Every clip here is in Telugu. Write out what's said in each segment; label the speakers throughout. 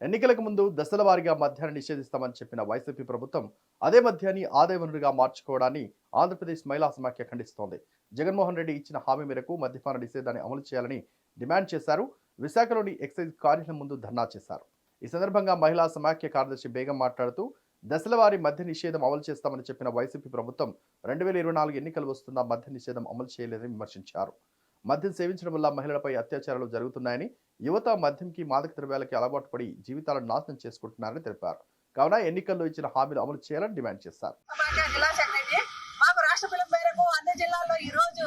Speaker 1: ఎన్నికలకు ముందు దశల వారీగా మద్యాన్ని నిషేధిస్తామని చెప్పిన వైసీపీ ప్రభుత్వం అదే మద్యాన్ని ఆదాయ వనరుగా మార్చుకోవడాన్ని ఆంధ్రప్రదేశ్ మహిళా సమాఖ్య ఖండిస్తోంది. జగన్మోహన్ రెడ్డి ఇచ్చిన హామీ మేరకు మద్యపాన నిషేధాన్ని అమలు చేయాలని డిమాండ్ చేశారు. విశాఖలోని ఎక్సైజ్ కార్యాలయం ముందు ధర్నా చేశారు. ఈ సందర్భంగా మహిళా సమాఖ్య కార్యదర్శి బేగం మాట్లాడుతూ దశల వారీ మద్య నిషేధం అమలు చేస్తామని చెప్పిన వైసీపీ ప్రభుత్వం 2024 ఎన్నికలు వస్తున్నా మద్య నిషేధం అమలు చేయలేదని విమర్శించారు. మద్యం సేవించడం వల్ల మహిళలపై అత్యాచారాలు జరుగుతున్నాయని, యువత మద్యంకి మాదక ద్రవ్యాలకి అలవాటు పడి జీవితాలను నాశనం చేసుకుంటున్నారని తెలిపారు. కావున ఎన్నికల్లో ఇచ్చిన హామీలు అమలు చేయాలని డిమాండ్ చేశారు.
Speaker 2: రాష్ట్ర పిలుపు మేరకు అన్ని జిల్లాల్లో ఈ రోజు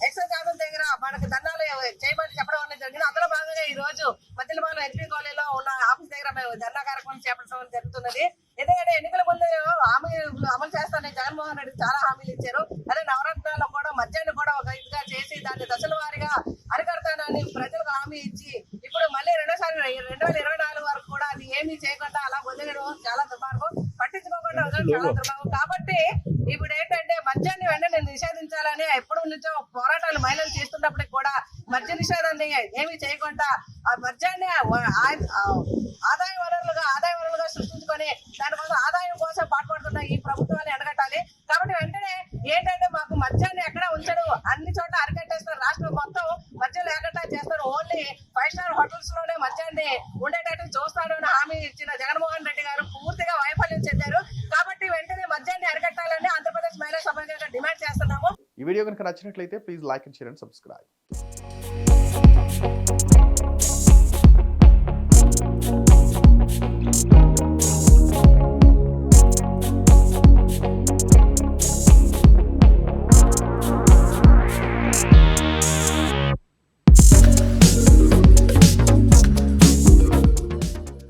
Speaker 2: ఎక్సైజ్ ఆఫీస్ దగ్గర మనకు ధర్నాలు చేయమని చెప్పడం అనేది జరిగింది. అందులో భాగంగా ఈ రోజు మధ్యలో ఎస్పీ కాలనీలో ఉన్న ఆఫీస్ దగ్గర మేము ధర్నా కార్యక్రమం చేపట్టడం జరుగుతున్నది. ఎందుకంటే ఎన్నికల ముందు హామీలు అమలు చేస్తానని జగన్మోహన్ రెడ్డి చాలా హామీలు ఇచ్చారు. అదే నవరత్నాల్లో కూడా మద్యాన్ని కూడా ఒక ఇదిగా చేసి దాన్ని దశల వారీగా అరికడతానని ప్రజలకు హామీ ఇచ్చి ఇప్పుడు మళ్ళీ రెండోసారి 2024 వరకు కూడా అది ఏమీ చేయకుండా అలా వదిలేయడం చాలా దుర్మార్గం, పట్టించుకోకుండా వదలడం చాలా దుర్మార్గం. కాబట్టి ఇప్పుడు ఏంటంటే మద్యాన్ని వెంటనే నిషేధించాలని ఎప్పటి నుంచో పోరాటాలు మహిళలు చేస్తున్నప్పటికి కూడా మద్య నిషేధాన్ని ఏమీ చేయకుండా ఆ మద్యాన్ని ఆదాయ వనరులుగా సృష్టించుకొని దానికోసం ఆదాయం కోసం పాటుపడుతున్న ఈ ప్రభుత్వాన్ని అడగట్టాలి. కాబట్టి వెంటనే ఏంటంటే మాకు మద్యాన్ని ఎక్కడ ఉంచడు, అన్ని చోట్ల అరికట్టేస్తారు. రాష్ట్రం మొత్తం మద్యం లేకుండా చేస్తారు. ఓన్లీ 5 స్టార్ హోటల్స్ లోనే మద్యాన్ని ఉండేటట్టు చూస్తాడు అని హామీ ఇచ్చిన జగన్మోహన్ రెడ్డి గారు పూర్తిగా వైఫల్యం చెందారు. కాబట్టి వెంటనే మద్యాన్ని అరికట్టాలని ఆంధ్రప్రదేశ్ మహిళా సమాఖ్యంగా డిమాండ్ చేస్తున్నాము.
Speaker 1: ఈ వీడియో కనుక నచ్చినట్లయితే please like and share and subscribe.